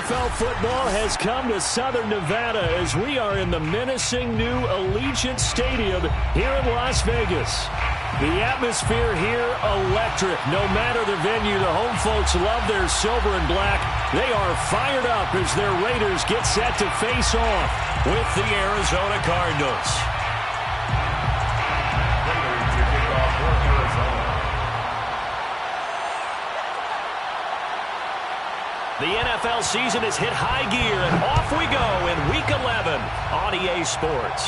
NFL football has come to Southern Nevada as we are in the menacing new Allegiant Stadium here in Las Vegas. The atmosphere here, electric. No matter the venue, the home folks love their silver and black. They are fired up as their Raiders get set to face off with the Arizona Cardinals. The NFL season has hit high gear, and off we go in Week 11 on EA Sports.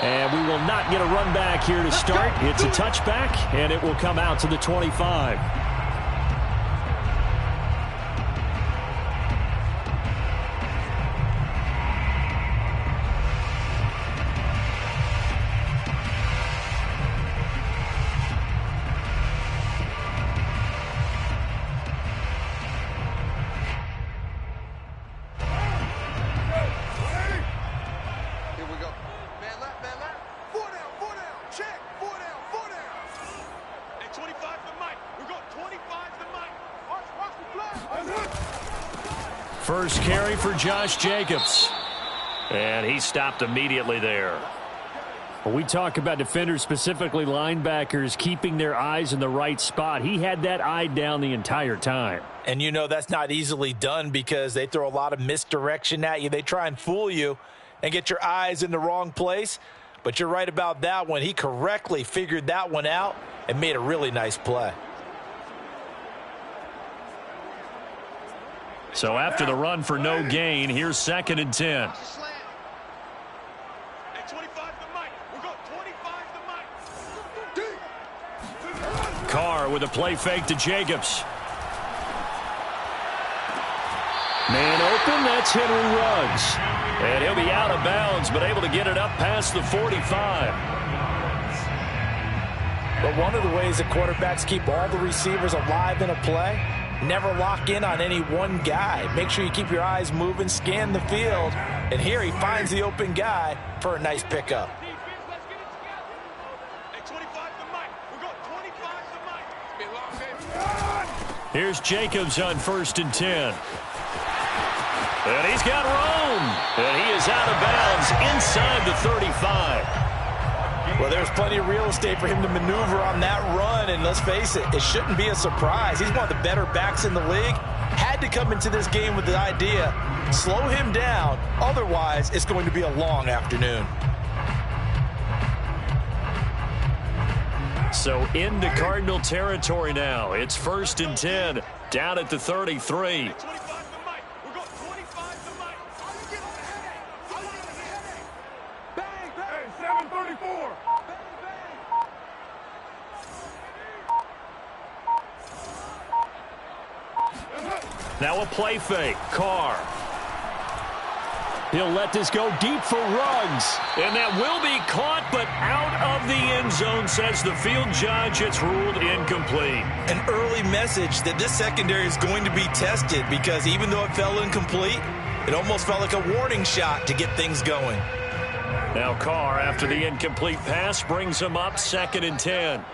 And we will not get a run back here to start. It's a touchback, and it will come out to the 25. First carry for Josh Jacobs. And he stopped immediately there. When we talk about defenders, specifically linebackers, keeping their eyes in the right spot, he had that eye down the entire time. And you know that's not easily done because they throw a lot of misdirection at you. They try and fool you and get your eyes in the wrong place. But you're right about that one. He correctly figured that one out and made a really nice play. So after the run for no gain, here's 2nd and 10. Carr with a play fake to Jacobs. Man open, that's Henry Ruggs. And he'll be out of bounds, but able to get it up past the 45. But one of the ways that quarterbacks keep all the receivers alive in a play, never lock in on any one guy. Make sure you keep your eyes moving, scan the field. And here he finds the open guy for a nice pickup. Here's Jacobs on 1st and 10. And he's got room. And he is out of bounds inside the 35. Well, there's plenty of real estate for him to maneuver on that run, and let's face it, it shouldn't be a surprise. He's one of the better backs in the league. Had to come into this game with the idea, slow him down, otherwise it's going to be a long afternoon. So into Cardinal territory now. It's 1st and 10, down at the 33. Now a play fake. Carr. He'll let this go deep for Ruggs. And that will be caught, but out of the end zone, says the field judge. It's ruled incomplete. An early message that this secondary is going to be tested because even though it fell incomplete, it almost felt like a warning shot to get things going. Now Carr, after the incomplete pass, brings him up 2nd and 10.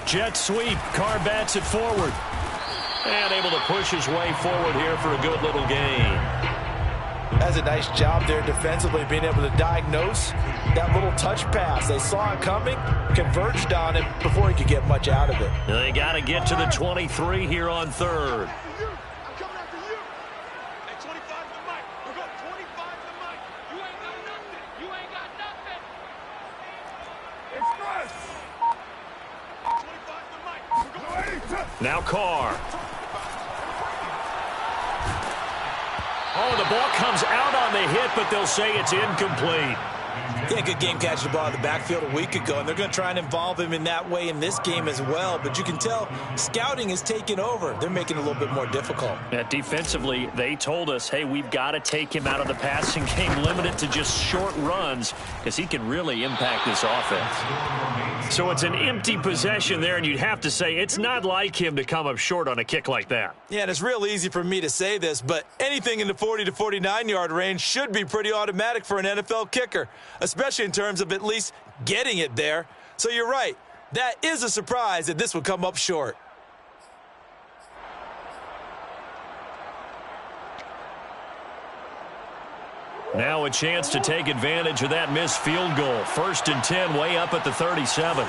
Jet sweep. Carr bats it forward. And able to push his way forward here for a good little gain. That's a nice job there defensively, being able to diagnose that little touch pass. They saw it coming, converged on it before he could get much out of it. They got to get to the 23 here on 3rd. Now Carr. Oh, the ball comes out on the hit, but they'll say it's incomplete. Yeah, good game catching the ball in the backfield a week ago, and they're going to try and involve him in that way in this game as well. But you can tell scouting is taking over. They're making it a little bit more difficult. Defensively, they told us, hey, we've got to take him out of the passing game, limit it to just short runs, because he can really impact this offense. So it's an empty possession there, and you'd have to say it's not like him to come up short on a kick like that. Yeah, and it's real easy for me to say this, but anything in the 40 to 49-yard range should be pretty automatic for an NFL kicker, especially in terms of at least getting it there. So you're right. That is a surprise that this would come up short. Now a chance to take advantage of that missed field goal. 1st and 10, way up at the 37.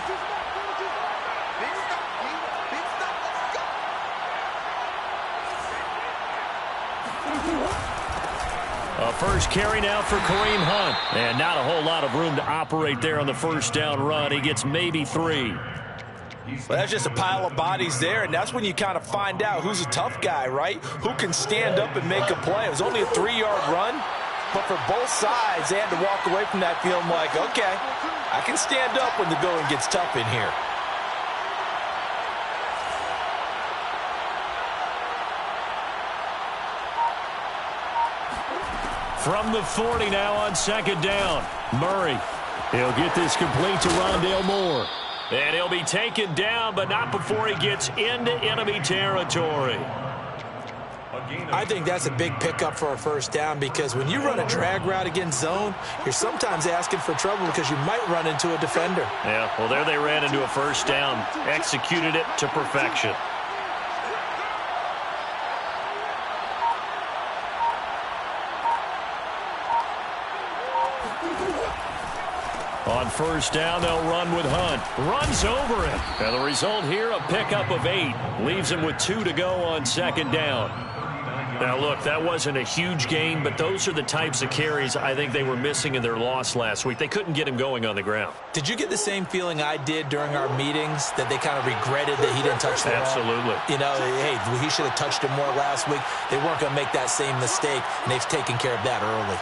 A first carry now for Kareem Hunt. And not a whole lot of room to operate there on the first down run. He gets maybe 3. Well, that's just a pile of bodies there, and that's when you kind of find out who's a tough guy, right? Who can stand up and make a play. It was only a 3-yard run. But for both sides, they had to walk away from that feeling like, okay, I can stand up when the going gets tough in here. From the 40 now on 2nd down. Murray. He'll get this complete to Rondale Moore. And he'll be taken down, but not before he gets into enemy territory. I think that's a big pickup for a first down because when you run a drag route against zone, you're sometimes asking for trouble because you might run into a defender. Yeah, well, there they ran into a first down, executed it to perfection. On first down, they'll run with Hunt. Runs over him. And the result here, a pickup of 8. Leaves him with 2 to go on 2nd down. Now, look, that wasn't a huge gain, but those are the types of carries I think they were missing in their loss last week. They couldn't get him going on the ground. Did you get the same feeling I did during our meetings, that they kind of regretted that he didn't touch the ball? Absolutely. You know, hey, he should have touched it more last week. They weren't going to make that same mistake, and they've taken care of that early.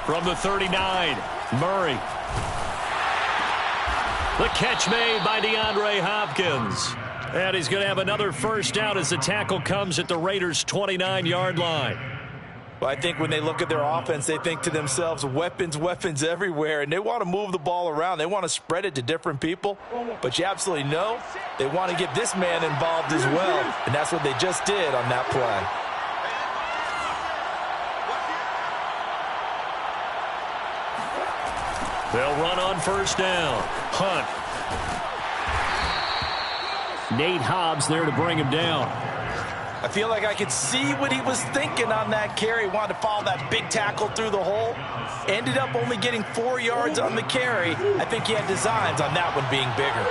From the 39, Murray. The catch made by DeAndre Hopkins. And he's going to have another first down as the tackle comes at the Raiders' 29-yard line. Well, I think when they look at their offense, they think to themselves, weapons, weapons everywhere, and they want to move the ball around. They want to spread it to different people, but you absolutely know they want to get this man involved as well, and that's what they just did on that play. They'll run on first down. Hunt. Nate Hobbs there to bring him down. I feel like I could see what he was thinking on that carry. Wanted to follow that big tackle through the hole. Ended up only getting 4 yards on the carry. I think he had designs on that one being bigger.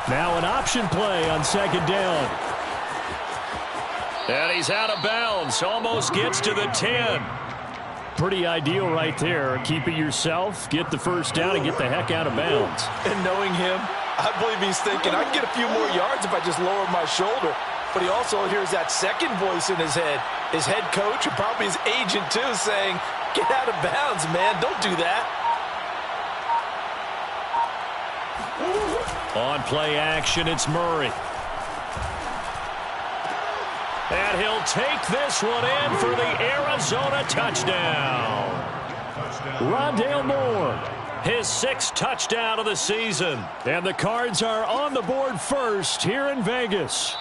Now an option play on 2nd down. And he's out of bounds. Almost gets to the 10. Pretty ideal right there. Keep it yourself, get the first down, and get the heck out of bounds. And knowing him, I believe he's thinking, I can get a few more yards if I just lower my shoulder. But he also hears that second voice in his head. His head coach and probably his agent, too, saying, get out of bounds, man. Don't do that. On play action, it's Murray. And he'll take this one in for the Arizona touchdown. Rondale Moore, his 6th touchdown of the season. And the Cards are on the board first here in Vegas.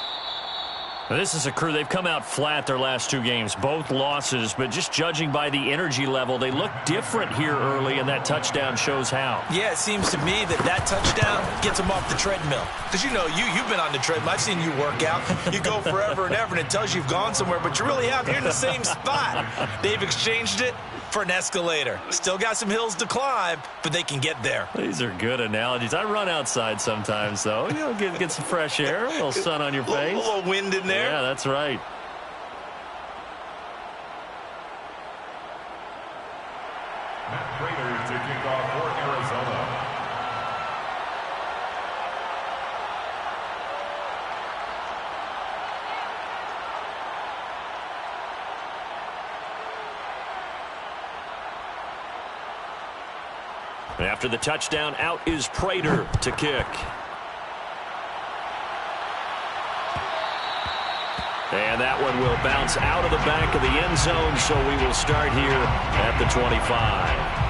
This is a crew. They've come out flat their last 2 games, both losses, but just judging by the energy level, they look different here early, and that touchdown shows how. Yeah, it seems to me that touchdown gets them off the treadmill. Because, you know, you've been on the treadmill. I've seen you work out. You go forever and ever, and it tells you you've gone somewhere, but you really haven't. You're in the same spot. They've exchanged it for an escalator. Still got some hills to climb, but they can get there. These are good analogies. I run outside sometimes, though. You know, get some fresh air, a little sun on your face. A little wind in there. Yeah, that's right. Matt Prater to kick off for Arizona. After the touchdown, out is Prater to kick. And that one will bounce out of the back of the end zone, so we will start here at the 25.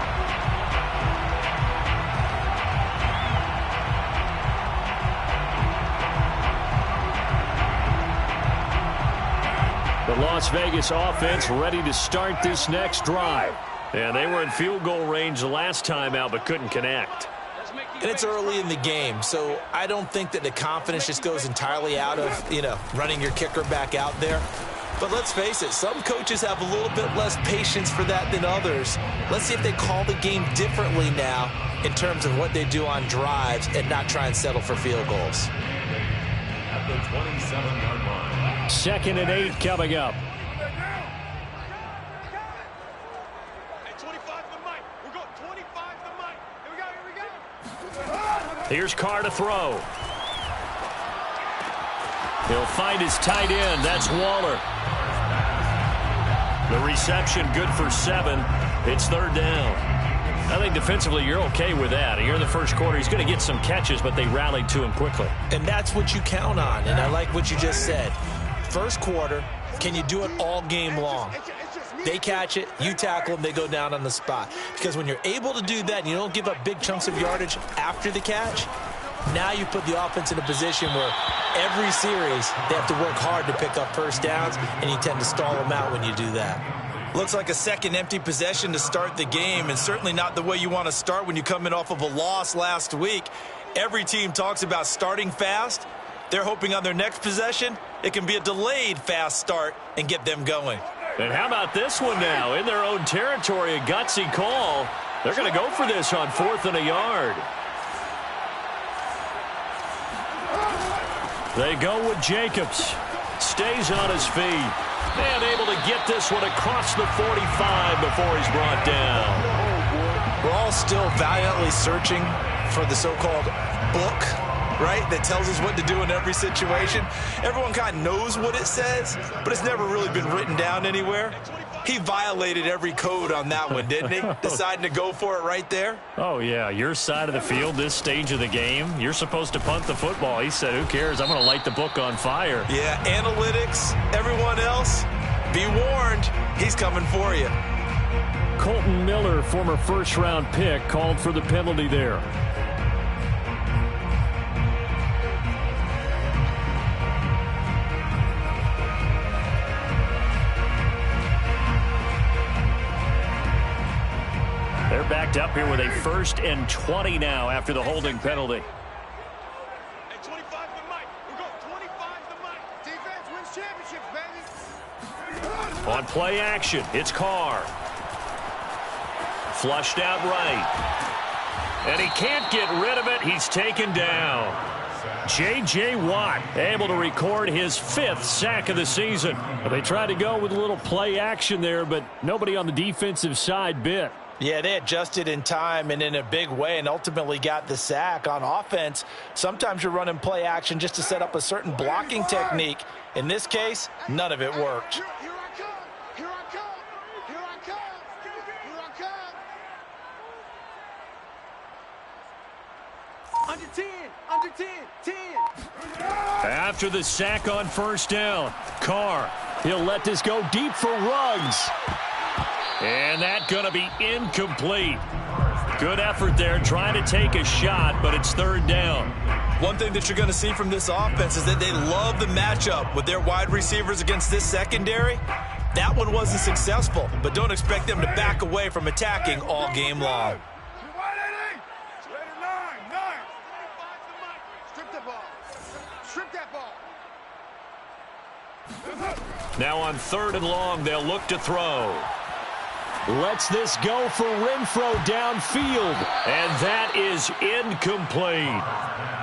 The Las Vegas offense ready to start this next drive. And they were in field goal range the last time out, but couldn't connect. And it's early in the game, so I don't think that the confidence just goes entirely out of, running your kicker back out there. But let's face it, some coaches have a little bit less patience for that than others. Let's see if they call the game differently now in terms of what they do on drives and not try and settle for field goals. At the 27-yard line. 2nd and 8 coming up. Here's Carr to throw. He'll find his tight end. That's Waller. The reception good for 7. It's 3rd down. I think defensively you're okay with that. Here in the first quarter, he's going to get some catches, but they rallied to him quickly. And that's what you count on, and I like what you just said. First quarter, can you do it all game long? They catch it, you tackle them, they go down on the spot. Because when you're able to do that and you don't give up big chunks of yardage after the catch, now you put the offense in a position where every series they have to work hard to pick up first downs, and you tend to stall them out when you do that. Looks like a second empty possession to start the game, and certainly not the way you want to start when you come in off of a loss last week. Every team talks about starting fast. They're hoping on their next possession it can be a delayed fast start and get them going. And how about this one now? In their own territory, a gutsy call. They're going to go for this on 4th and a yard. They go with Jacobs. Stays on his feet. And able to get this one across the 45 before he's brought down. We're all still valiantly searching for the so-called book, right, that tells us what to do in every situation. Everyone kind of knows what it says, but it's never really been written down anywhere. He violated every code on that one, didn't he? Deciding to go for it right there. Oh, yeah, your side of the field, this stage of the game, you're supposed to punt the football. He said, who cares? I'm going to light the book on fire. Yeah, analytics, everyone else, be warned, he's coming for you. Colton Miller, former first-round pick, called for the penalty there. They're backed up here with a 1st and 20 now after the holding penalty. Hey, 25 to Mike. We're going 25 to Mike. Defense wins championships, baby. On play action, it's Carr. Flushed out right. And he can't get rid of it. He's taken down. J.J. Watt able to record his 5th sack of the season. Well, they tried to go with a little play action there, but nobody on the defensive side bit. Yeah, they adjusted in time and in a big way and ultimately got the sack. On offense, sometimes you're running play action just to set up a certain blocking technique. In this case, none of it worked. Here I come. Here I come. Here I come. Here I come. Under 10. Under 10. 10. After the sack on 1st down, Carr, he'll let this go deep for Ruggs. And that's going to be incomplete. Good effort there, trying to take a shot, but it's 3rd down. One thing that you're going to see from this offense is that they love the matchup with their wide receivers against this secondary. That one wasn't successful, but don't expect them to back away from attacking all game long. Strip the ball. Strip that ball. Now on 3rd and long, they'll look to throw. Lets this go for Renfro downfield, and that is incomplete.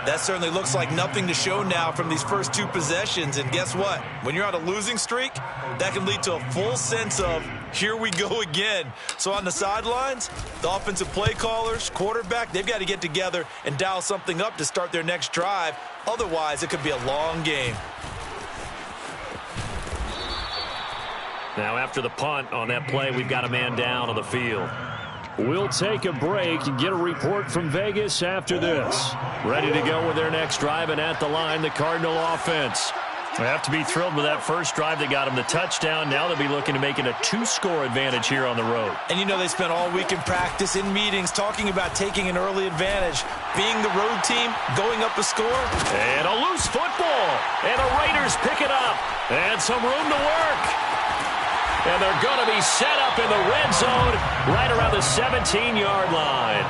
That certainly looks like nothing to show now from these first 2 possessions, and guess what? When you're on a losing streak, that can lead to a full sense of, here we go again. So on the sidelines, the offensive play callers, quarterback, they've got to get together and dial something up to start their next drive. Otherwise, it could be a long game. Now after the punt on that play, we've got a man down on the field. We'll take a break and get a report from Vegas after this. Ready to go with their next drive, and at the line, the Cardinal offense. They have to be thrilled with that first drive that got them the touchdown. Now they'll be looking to make it a 2-score advantage here on the road. And you know they spent all week in practice, in meetings, talking about taking an early advantage. Being the road team, going up a score. And a loose football. And the Raiders pick it up. And some room to work. And they're going to be set up in the red zone right around the 17-yard line.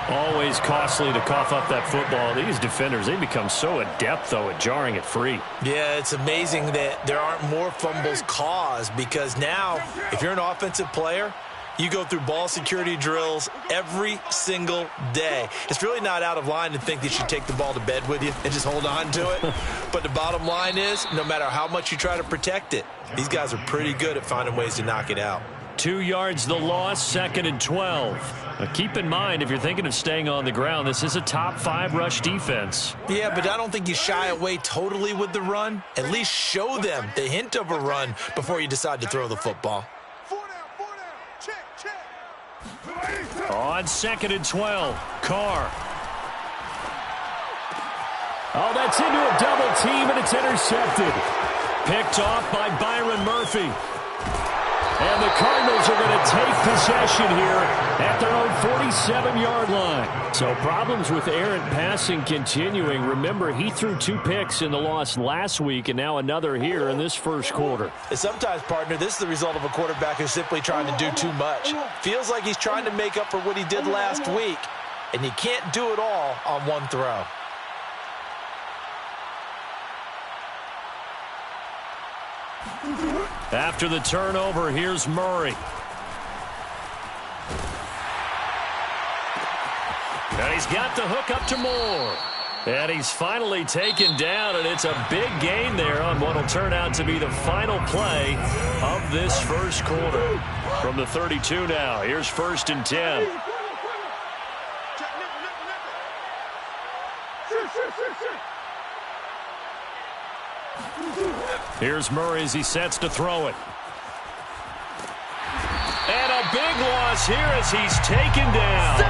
Always costly to cough up that football. These defenders, they become so adept, though, at jarring it free. Yeah, it's amazing that there aren't more fumbles caused, because now, if you're an offensive player, you go through ball security drills every single day. It's really not out of line to think that you should take the ball to bed with you and just hold on to it. But the bottom line is, no matter how much you try to protect it, these guys are pretty good at finding ways to knock it out. 2 yards the loss, 2nd and 12. Now keep in mind, if you're thinking of staying on the ground, this is a top 5 rush defense. Yeah, but I don't think you shy away totally with the run. At least show them the hint of a run before you decide to throw the football. 4 down. Check. On 2nd and 12, Carr. Oh, that's into a double team, and it's intercepted. Picked off by Byron Murphy. And the Cardinals are going to take possession here at their own 47-yard line. So problems with errant passing continuing. Remember, he threw 2 picks in the loss last week, and now another here in this first quarter. And sometimes, partner, this is the result of a quarterback who's simply trying to do too much. Feels like he's trying to make up for what he did last week, and you can't do it all on one throw. After the turnover, here's Murray. And he's got the hook up to Moore. And he's finally taken down, and it's a big gain there on what will turn out to be the final play of this first quarter. From the 32 now, here's 1st and 10. Here's Murray as he sets to throw it. And a big loss here as he's taken down.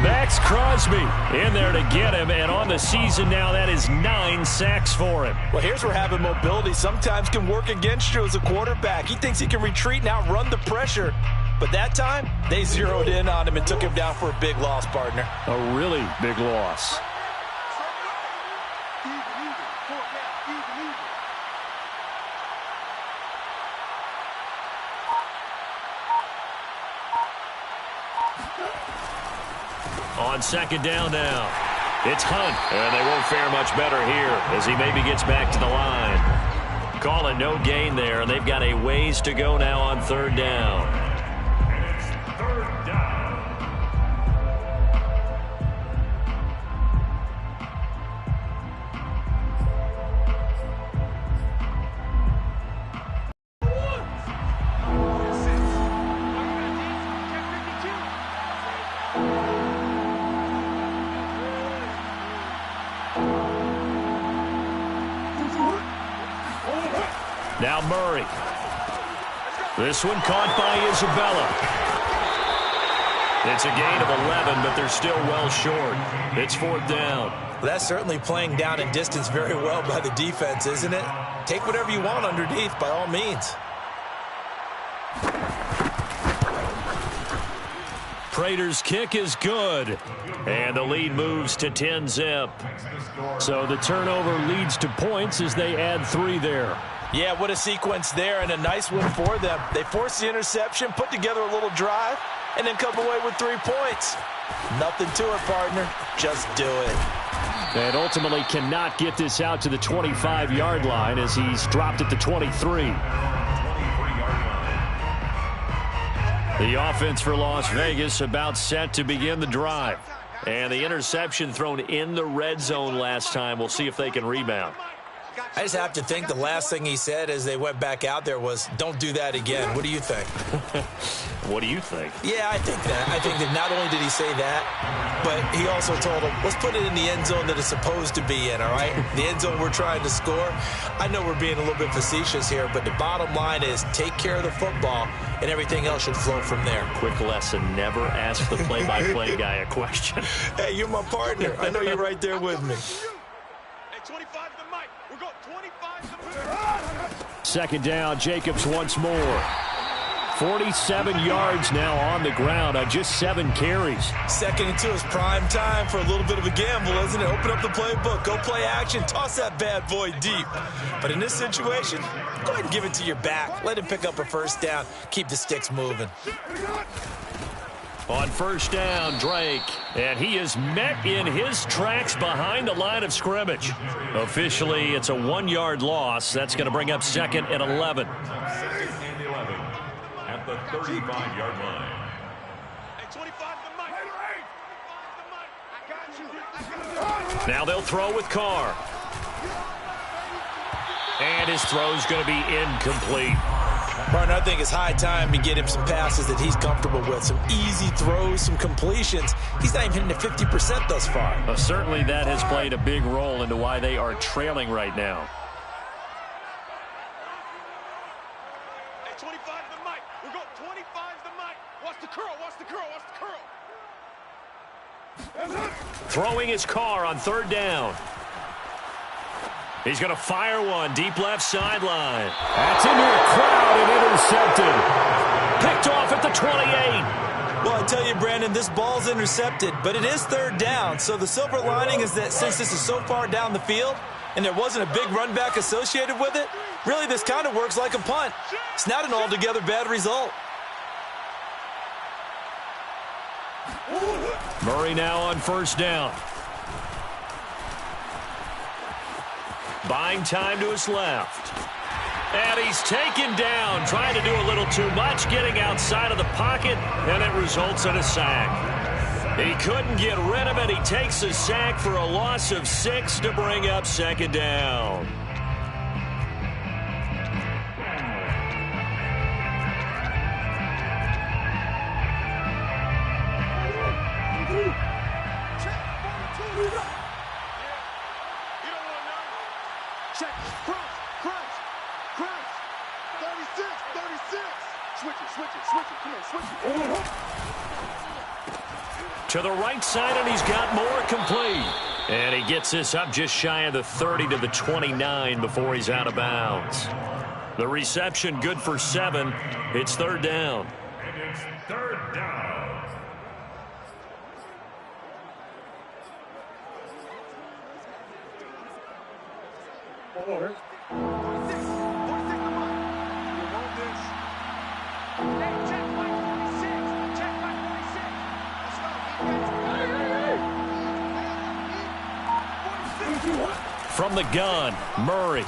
Max Crosby in there to get him, and on the season now, that is 9 sacks for him. Well, here's where having mobility sometimes can work against you as a quarterback. He thinks he can retreat and outrun the pressure. But that time, they zeroed in on him and took him down for a big loss, partner. A really big loss. On 2nd down now, it's Hunt, and they won't fare much better here as he maybe gets back to the line. Call it no gain there, and they've got a ways to go now on 3rd down. And it's 3rd down. Now Murray. This one caught by Isabella. It's a gain of 11, but they're still well short. It's 4th down. Well, that's certainly playing down in distance very well by the defense, isn't it? Take whatever you want underneath, by all means. Prater's kick is good. And the lead moves to 10-zip. So the turnover leads to points as they add 3 there. Yeah, what a sequence there, and a nice one for them. They forced the interception, put together a little drive, and then come away with 3 points. Nothing to it, partner. Just do it. And ultimately cannot get this out to the 25-yard line as he's dropped at the 23. The offense for Las Vegas about set to begin the drive. And the interception thrown in the red zone last time. We'll see if they can rebound. I just have to think the last thing he said as they went back out there was, don't do that again. What do you think? What do you think? Yeah, I think that. I think that not only did he say that, but he also told him, let's put it in the end zone that it's supposed to be in, all right? The end zone we're trying to score. I know we're being a little bit facetious here, but the bottom line is take care of the football, and everything else should flow from there. Quick lesson, never ask the play-by-play guy a question. Hey, you're my partner. I know you're right there with me. Hey, 25 to Mike. We're going 25 to Mike. Second down, Jacobs once more. 47 yards now on the ground on just 7 carries. Second and 2 is prime time for a little bit of a gamble, isn't it? Open up the playbook, go play action, toss that bad boy deep. But in this situation, go ahead and give it to your back. Let him pick up a first down. Keep the sticks moving. On first down, Drake, and he is met in his tracks behind the line of scrimmage. Officially, it's a 1-yard loss. That's going to bring up second and 11. Second and 11 at the 35-yard line. Hey, 25 to Mike. 25 to Mike. I got you. Now they'll throw with Carr. And his throw's going to be incomplete. Partner, I think it's high time to get him some passes that he's comfortable with. Some easy throws, some completions. He's not even hitting the 50% thus far. Certainly that has played a big role into why they are trailing right now. Hey, 25 to Mike. We're going 25 to Mike. Watch the curl. Watch the curl. Watch the curl. Throwing his Carr on third down. He's going to fire one deep left sideline. That's into a crowd and intercepted. Picked off at the 28. Well, I tell you, Brandon, this ball's intercepted, but it is third down. So the silver lining is that since this is so far down the field and there wasn't a big run back associated with it, really this kind of works like a punt. It's not an altogether bad result. Murray now on first down. Buying time to his left. And he's taken down, trying to do a little too much, getting outside of the pocket, and it results in a sack. He couldn't get rid of it. He takes a sack for a loss of 6 to bring up second down. Check. Crunch. Crunch. Crunch. 36. 36. Switch it. Switch it. Switch it. Come on. Switch it. To the right side, and he's got more complete. And he gets this up just shy of the 30 to the 29 before he's out of bounds. The reception good for 7. It's third down. And it's third down. From the gun, Murray.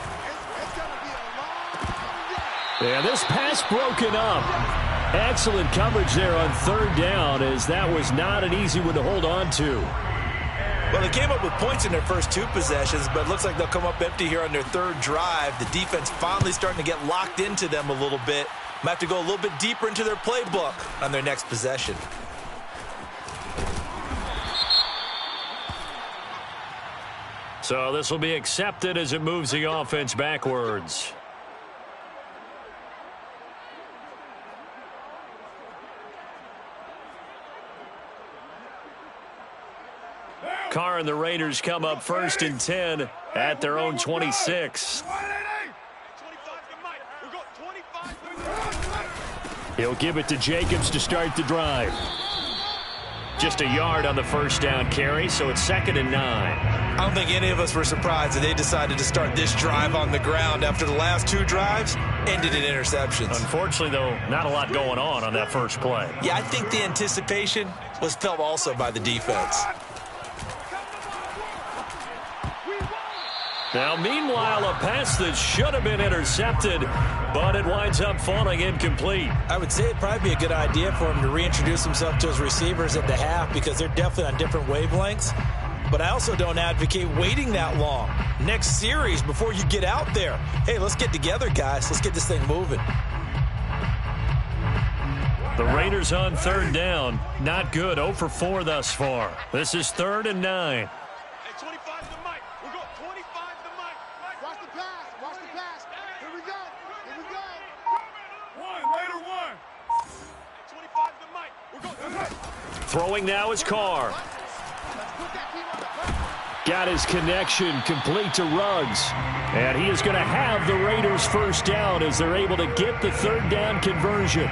Yeah, this pass broken up. Excellent coverage there on third down, as that was not an easy one to hold on to. Well, they came up with points in their first 2 possessions, but it looks like they'll come up empty here on their third drive. The defense finally starting to get locked into them a little bit. Might have to go a little bit deeper into their playbook on their next possession. So this will be accepted as it moves the offense backwards. Carr and the Raiders come up first and 10 at their own 26. He'll give it to Jacobs to start the drive. Just a yard on the first down carry, so it's second and 9. I don't think any of us were surprised that they decided to start this drive on the ground after the last 2 drives ended in interceptions. Unfortunately, though, not a lot going on that first play. Yeah, I think the anticipation was felt also by the defense. Now, meanwhile, a pass that should have been intercepted, but it winds up falling incomplete. I would say it'd probably be a good idea for him to reintroduce himself to his receivers at the half because they're definitely on different wavelengths. but I also don't advocate waiting that long. Next series before you get out there. Hey, let's get together, guys. Let's get this thing moving. The Raiders on third down. Not good. 0 for 4 thus far. This is 3rd and 9. Hey, 25 to Mike. We'll go 25 to Mike. Watch the pass. Watch the pass. Here we go. Here we go. Raider one. Hey, 25 to Mike. We'll go. Throwing now is Carr. Let's put that team on the back. Got his connection complete to Ruggs. And he is going to have the Raiders first down as they're able to get the third down conversion.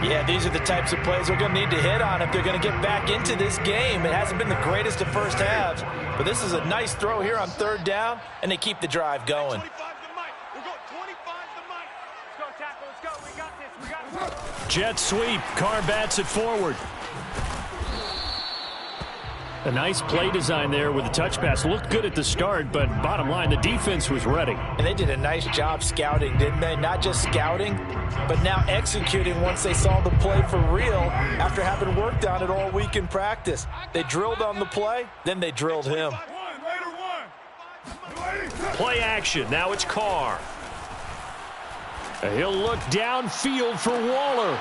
Yeah, these are the types of plays they're going to need to hit on if they're going to get back into this game. It hasn't been the greatest of first halves, but this is a nice throw here on third down, and they keep the drive going. 25 to Mike. We'll go 25 to Mike. Let's go, tackle. Let's go. We got this. We got this. Jet sweep. Carr bats it forward. A nice play design there with the touch pass. Looked good at the start, but bottom line, the defense was ready. And they did a nice job scouting, didn't they? Not just scouting, but now executing once they saw the play for real after having worked on it all week in practice. They drilled on the play, then they drilled him. Play action. Now it's Carr. He'll look downfield for Waller.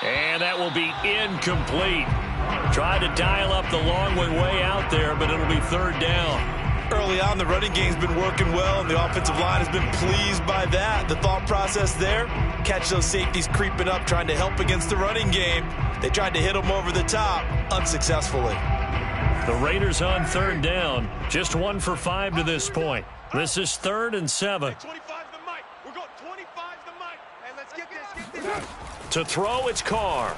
And that will be incomplete. Tried to dial up the long way out there, but it'll be third down. Early on, the running game's been working well, and the offensive line has been pleased by that. The thought process there, catch those safeties creeping up, trying to help against the running game. They tried to hit them over the top, unsuccessfully. The Raiders on third down, just 1 for 5 to this point. This is 3rd and 7. 25 to Mike. We'll go 25 to Mike. Hey, let's get this. To throw, it's Carr.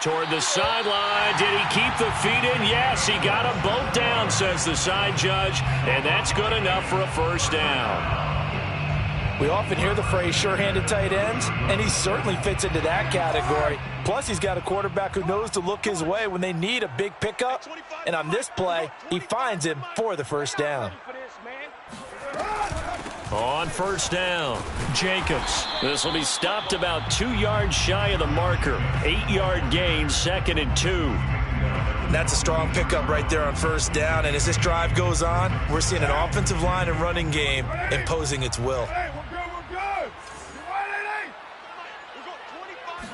Toward the sideline. Did he keep the feet in? Yes, he got them both down, says the side judge. And that's good enough for a first down. We often hear the phrase sure-handed tight ends, and he certainly fits into that category. Plus, he's got a quarterback who knows to look his way when they need a big pickup. And on this play, he finds him for the first down. On first down, Jacobs. This will be stopped about 2 yards shy of the marker. 8-yard gain, 2nd and 2. That's a strong pickup right there on first down. And as this drive goes on, we're seeing an offensive line and running game imposing its will. Hey, we're good.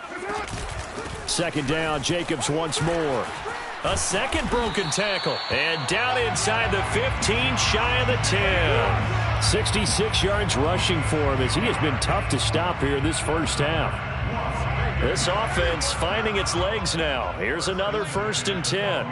We're good. 2nd down, Jacobs once more. A second broken tackle. And down inside the 15, shy of the 10. 66 yards rushing for him as he has been tough to stop here this first half. This offense finding its legs now. Here's another 1st and 10.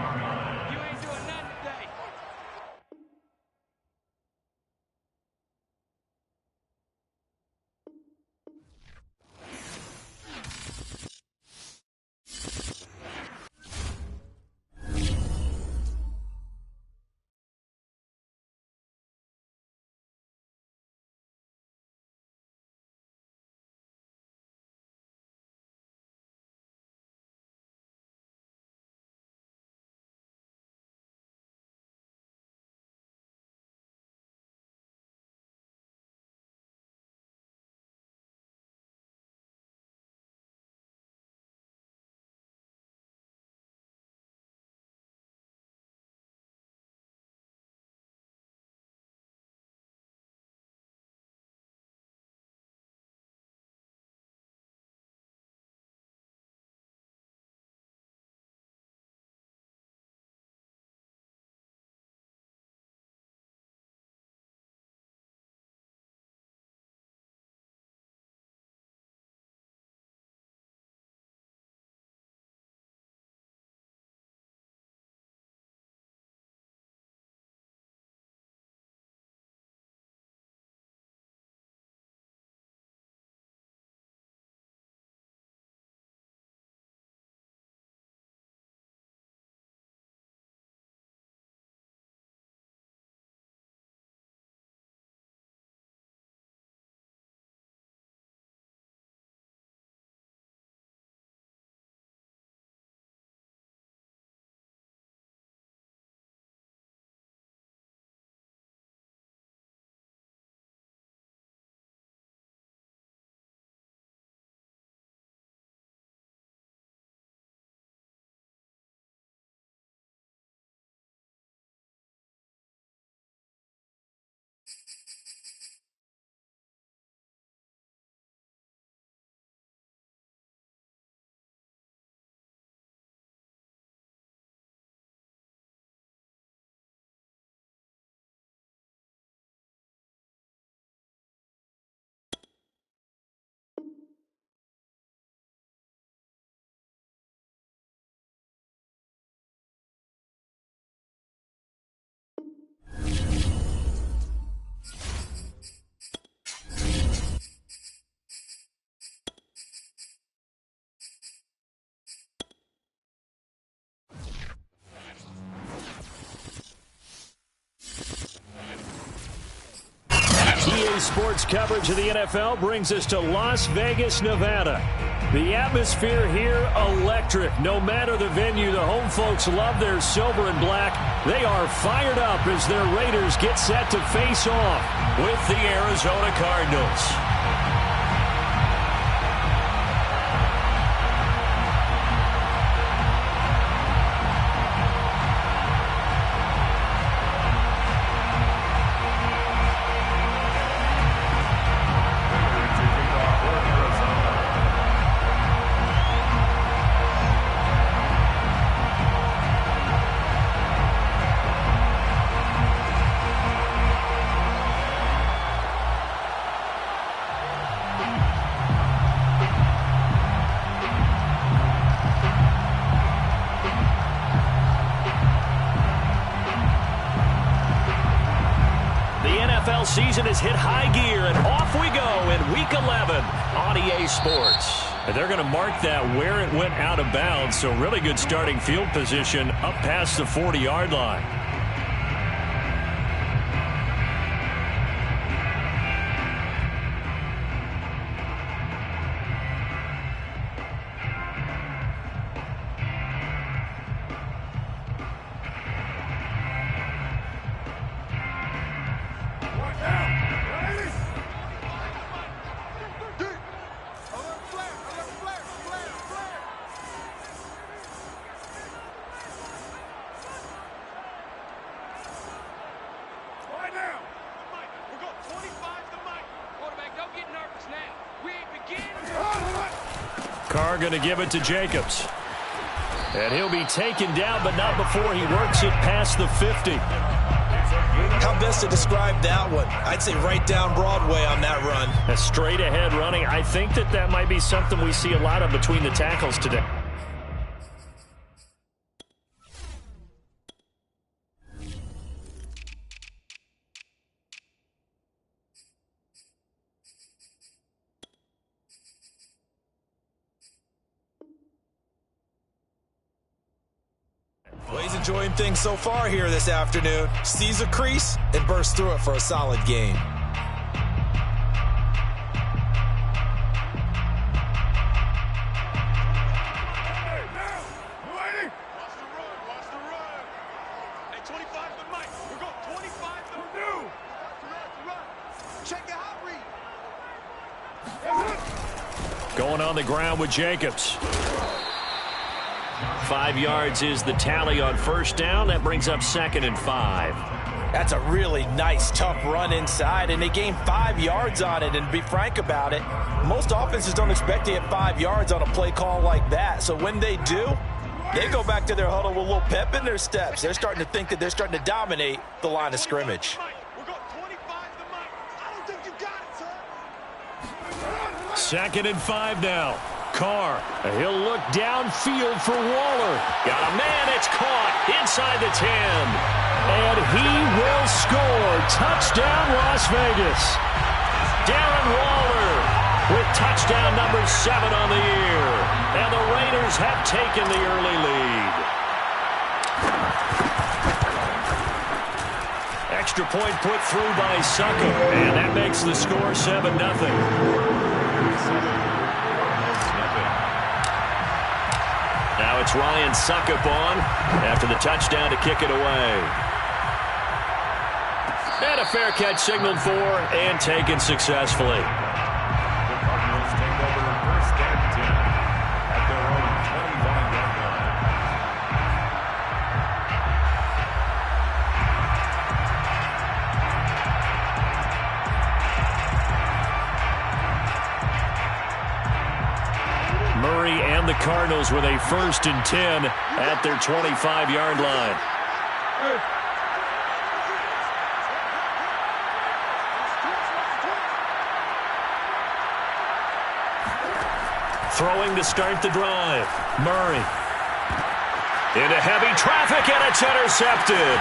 Daily sports coverage of the NFL brings us to Las Vegas, Nevada. The atmosphere here, electric. No matter the venue, the home folks love their silver and black. They are fired up as their Raiders get set to face off with the Arizona Cardinals. Season has hit high gear, and off we go in Week 11 on EA Sports. And they're going to mark that where it went out of bounds, so really good starting field position up past the 40-yard line. Carr going to give it to Jacobs. And he'll be taken down, but not before he works it past the 50. How best to describe that one? I'd say right down Broadway on that run. A straight ahead running. I think that might be something we see a lot of between the tackles today. Well, he's enjoying things so far here this afternoon. Sees a crease and bursts through it for a solid gain. Going on the ground with Jacobs. 5 yards is the tally on first down. That brings up 2nd and 5. That's a really nice, tough run inside, and they gained 5 yards on it. And to be frank about it, most offenses don't expect to get 5 yards on a play call like that. So when they do, they go back to their huddle with a little pep in their steps. They're starting to think that they're starting to dominate the line of scrimmage. 2nd and 5 now. Carr, he'll look downfield for Waller. Got a man, it's caught inside the 10. And he will score. Touchdown, Las Vegas. Darren Waller with touchdown number 7 on the year. And the Raiders have taken the early lead. Extra point put through by Succop. And that makes the score 7-0. Now it's Ryan Succop on after the touchdown to kick it away. And a fair catch signaled for and taken successfully. The Cardinals take over 1st and 10 at their own 25-yard line. Murray and the Cardinals with a 1st and 10 at their 25-yard line. Throwing to start the drive. Murray. Into heavy traffic, and it's intercepted.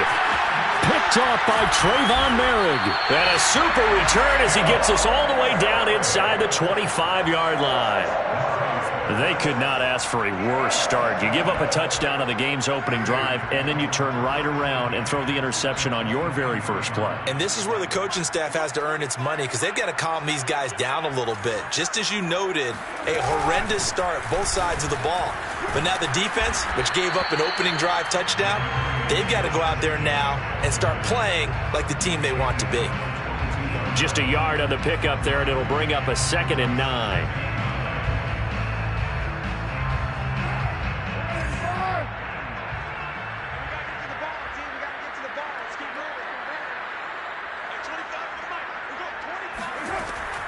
Picked off by Trayvon Merrick. And a super return as he gets us all the way down inside the 25-yard line. They could not ask for a worse start. You give up a touchdown on the game's opening drive, and then you turn right around and throw the interception on your very first play. And this is where the coaching staff has to earn its money, because they've got to calm these guys down a little bit. Just as you noted, a horrendous start, both sides of the ball. But now the defense, which gave up an opening drive touchdown, they've got to go out there now and start playing like the team they want to be. Just a yard on the pickup there, and it'll bring up a 2nd and 9.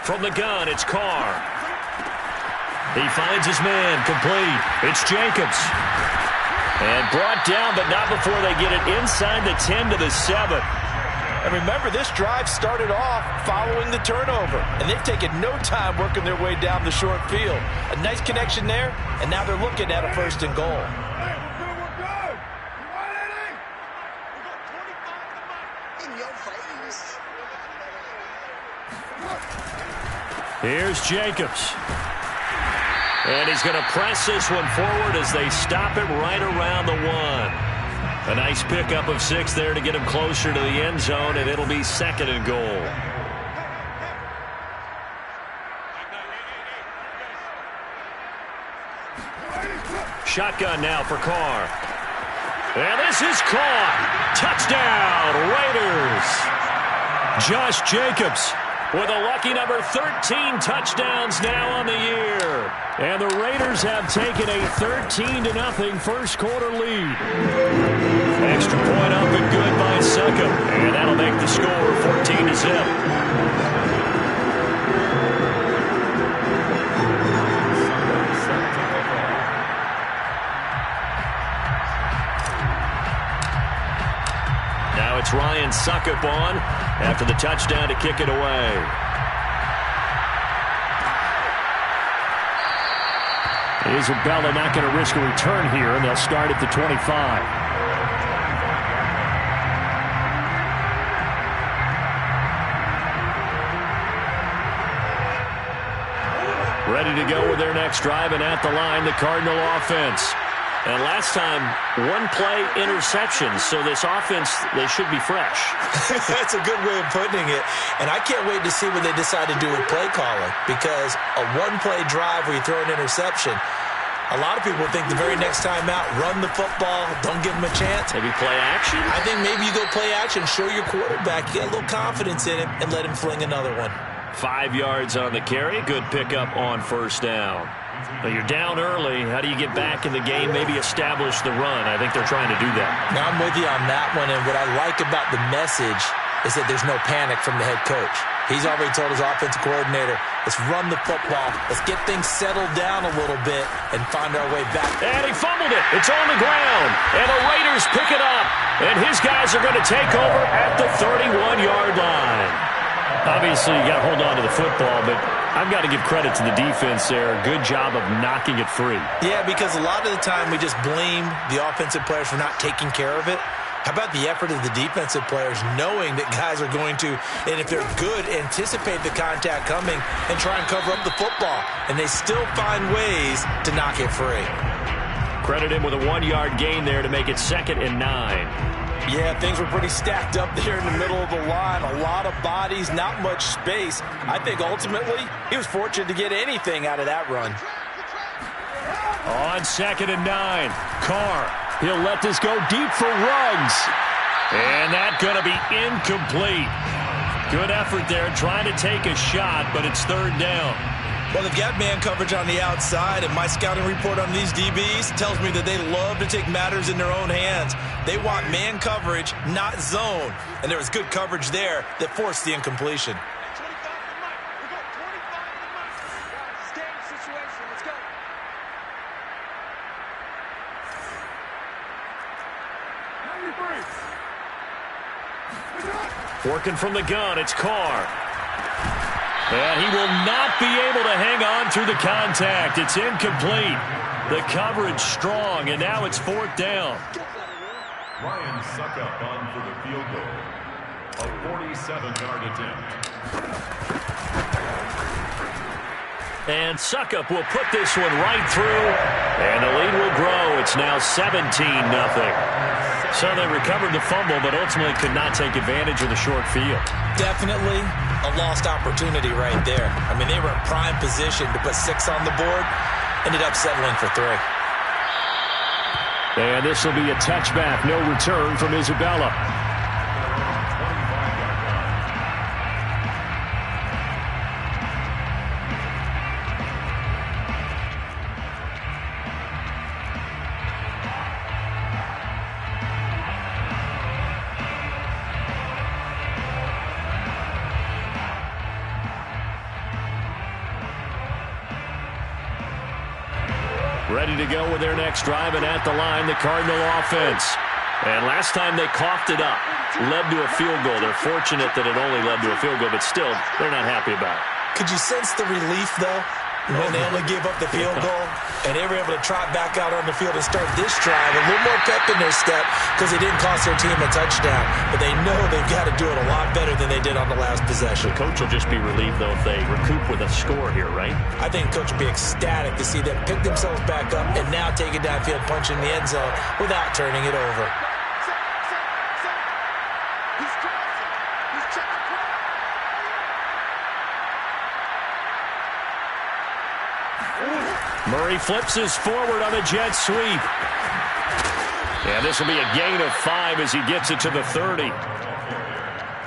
From the gun, it's Carr. He finds his man, complete. It's Jacobs. And brought down, but not before they get it inside the 10 to the 7. And remember, this drive started off following the turnover, and they've taken no time working their way down the short field. A nice connection there, and now they're looking at a 1st and goal. Here's Jacobs. And he's going to press this one forward as they stop it right around the 1. A nice pickup of 6 there to get him closer to the end zone, and it'll be 2nd and goal. Shotgun now for Carr. And this is caught. Touchdown, Raiders. Josh Jacobs with a lucky number 13 touchdowns now on the year. And the Raiders have taken a 13-0 first quarter lead. Extra point up and good by Succop. And that'll make the score 14-0. Now it's Ryan Succop on after the touchdown to kick it away. Isabella not going to risk a return here, and they'll start at the 25. Ready to go with their next drive, and at the line, the Cardinal offense. And last time, 1-play interception, so this offense, they should be fresh. That's a good way of putting it. And I can't wait to see what they decide to do with play calling, because a 1-play drive where you throw an interception, a lot of people think the very next time out, run the football, don't give them a chance. Maybe play action? I think maybe you go play action, show your quarterback, you get a little confidence in him, and let him fling another one. 5 yards on the carry. Good pickup on 1st down. Now you're down early. How do you get back in the game, maybe establish the run? I think they're trying to do that. Now I'm with you on that one, and what I like about the message is that there's no panic from the head coach. He's already told his offensive coordinator, let's run the football, let's get things settled down a little bit and find our way back. And he fumbled it. It's on the ground, and the Raiders pick it up, and his guys are going to take over at the 31-yard line. Obviously, you got to hold on to the football, but I've got to give credit to the defense there. Good job of knocking it free. Yeah, because a lot of the time we just blame the offensive players for not taking care of it. How about the effort of the defensive players knowing that guys are going to, and if they're good, anticipate the contact coming and try and cover up the football. And they still find ways to knock it free. Credit him with a 1-yard gain there to make it 2nd and 9. Yeah, things were pretty stacked up there in the middle of the line. A lot of bodies, not much space. I think ultimately he was fortunate to get anything out of that run. On 2nd and 9, Carr. He'll let this go deep for Ruggs. And that's going to be incomplete. Good effort there trying to take a shot, but it's 3rd down. Well, they've got man coverage on the outside, and my scouting report on these DBs tells me that they love to take matters in their own hands. They want man coverage, not zone. And there was good coverage there that forced the incompletion. Working from the gun, it's Carr. And he will not be able to hang on through the contact. It's incomplete. The coverage strong, and now it's 4th down. Ryan Succop on for the field goal. A 47-yard attempt. And Suckup will put this one right through, and the lead will grow. It's now 17-0. So they recovered the fumble, but ultimately could not take advantage of the short field. Definitely a lost opportunity right there. I mean, they were in prime position to put 6 on the board, ended up settling for 3. And this will be a touchback, no return from Isabella. Ready to go with their next drive, and at the line, the Cardinal offense. And last time they coughed it up, led to a field goal. They're fortunate that it only led to a field goal, but still, they're not happy about it. Could you sense the relief, though, when they only gave up the field goal? And they were able to trot back out on the field and start this drive. A little more pep in their step because they didn't cost their team a touchdown. But they know they've got to do it a lot better than they did on the last possession. The coach will just be relieved, though, if they recoup with a score here, right? I think the coach will be ecstatic to see them pick themselves back up and now take it downfield, punch in the end zone without turning it over. Murray flips his forward on a jet sweep. And this will be a gain of 5 as he gets it to the 30.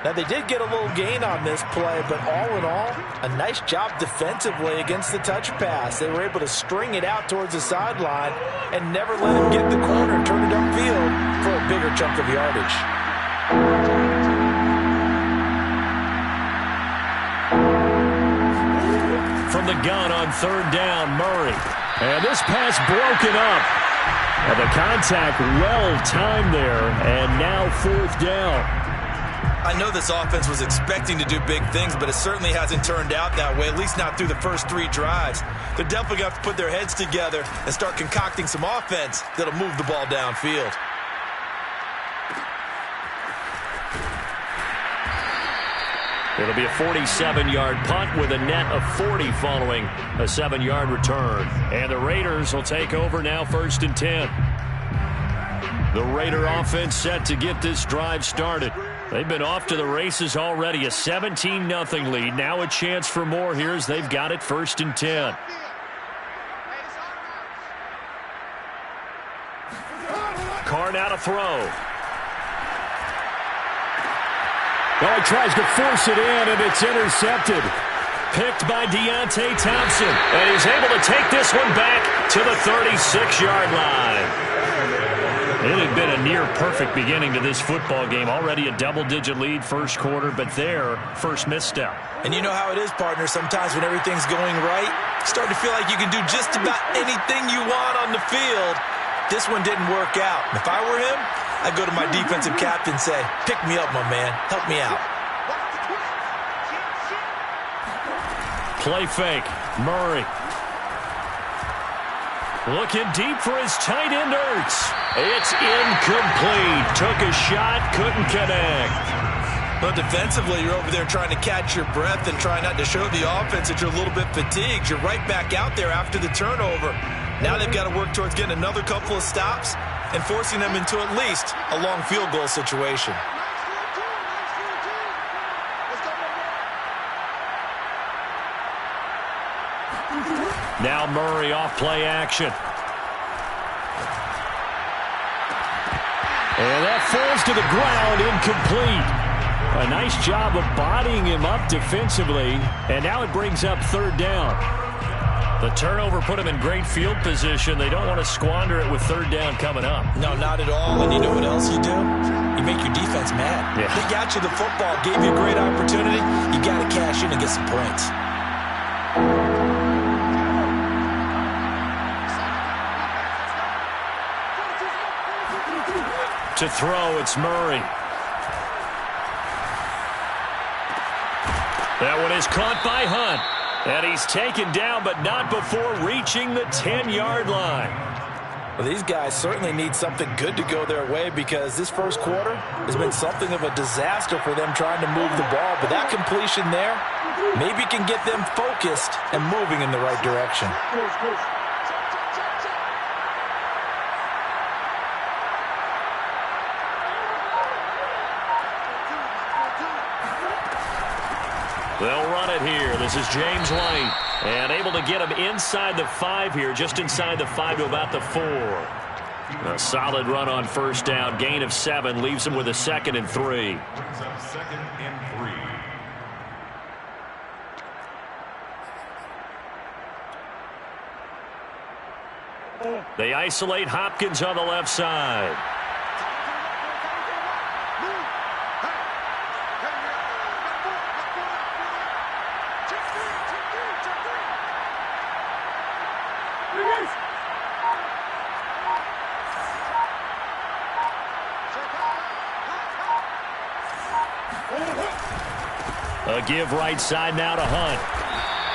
Now, they did get a little gain on this play, but all in all, a nice job defensively against the touch pass. They were able to string it out towards the sideline and never let him get the corner and turn it upfield for a bigger chunk of yardage. From the gun on 3rd down, Murray. And this pass broken up. And the contact well-timed there, and now 4th down. I know this offense was expecting to do big things, but it certainly hasn't turned out that way, at least not through the first 3 drives. They're definitely going to have to put their heads together and start concocting some offense that'll move the ball downfield. It'll be a 47-yard punt with a net of 40 following a 7-yard return. And the Raiders will take over now, 1st and 10. The Raider offense set to get this drive started. They've been off to the races already. A 17-0 lead. Now a chance for more here as they've got it 1st and 10. Carr now to throw. Oh, he tries to force it in, and it's intercepted. Picked by Deontay Thompson. And he's able to take this one back to the 36-yard line. It had been a near-perfect beginning to this football game. Already a double-digit lead first quarter, but their first misstep. And you know how it is, partner. Sometimes when everything's going right, you start to feel like you can do just about anything you want on the field. This one didn't work out. If I were him, I'd go to my defensive captain and say, pick me up, my man. Help me out. Play fake. Murray. Looking deep for his tight end, Ertz. It's incomplete. Took a shot, couldn't connect. Well, defensively, you're over there trying to catch your breath and try not to show the offense that you're a little bit fatigued. You're right back out there after the turnover. Now they've got to work towards getting another couple of stops and forcing them into at least a long field goal situation. Now Murray off play action. And that falls to the ground, incomplete. A nice job of bodying him up defensively, and now it brings up 3rd down. The turnover put him in great field position. They don't want to squander it with 3rd down coming up. No, not at all. And you know what else you do? You make your defense mad. Yeah. They got you the football, gave you a great opportunity. You got to cash in and get some points. To throw, it's Murray. That one is caught by Hunt. And he's taken down, but not before reaching the 10-yard line. Well, these guys certainly need something good to go their way because this first quarter has been something of a disaster for them trying to move the ball. But that completion there Maybe can get them focused and moving in the right direction. They'll run it here. This is James White. And able to get him inside the 5 here, just inside the 5 to about the 4. A solid run on first down. Gain of 7 leaves him with a 2nd and 3. Brings up 2nd and 3. They isolate Hopkins on the left side. A give right side now to Hunt.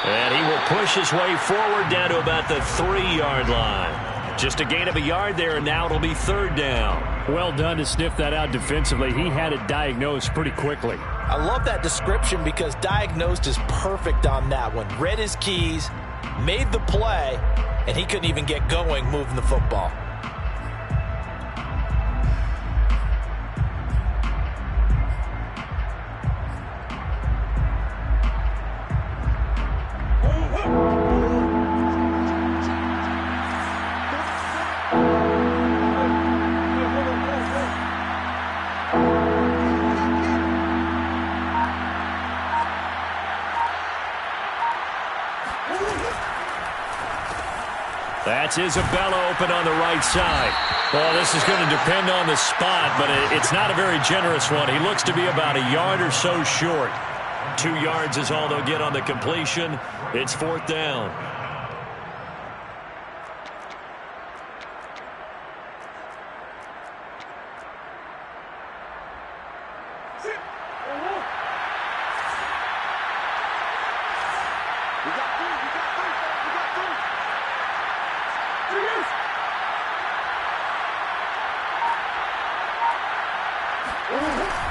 And he will push his way forward down to about the 3-yard line. Just a gain of a yard there, and now it'll be 3rd down. Well done to sniff that out defensively. He had it diagnosed pretty quickly. I love that description because diagnosed is perfect on that one. Read his keys, made the play, and he couldn't even get going moving the football. That's Isabella open on the right side. Well, this is going to depend on the spot, but it's not a very generous one. He looks to be about a yard or so short. 2 yards is all they'll get on the completion. It's 4th down.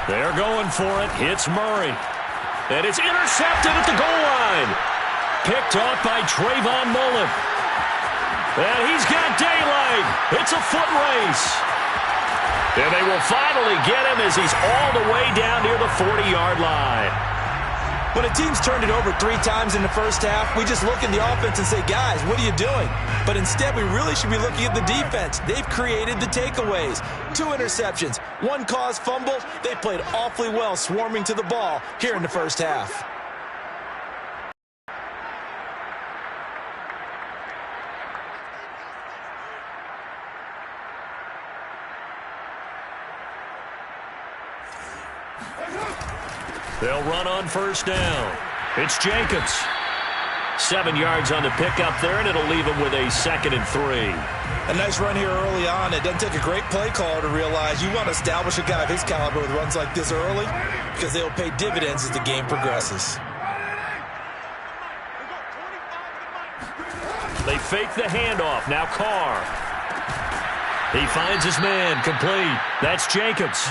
They're going for it. Hits Murray. And it's intercepted at the goal line. Picked off by Trayvon Mullen. And he's got daylight. It's a foot race. And they will finally get him as he's all the way down near the 40-yard line. When a team's turned it over 3 times in the first half, we just look at the offense and say, guys, what are you doing? But instead, we really should be looking at the defense. They've created the takeaways. 2 interceptions, 1 caused fumble. They played awfully well swarming to the ball here in the first half. They'll run on first down. It's Jacobs. 7 yards on the pickup there, and it'll leave him with a 2nd and 3. A nice run here early on. It doesn't take a great play caller to realize you want to establish a guy of his caliber with runs like this early because they'll pay dividends as the game progresses. They fake the handoff. Now Carr. He finds his man complete. That's Jacobs.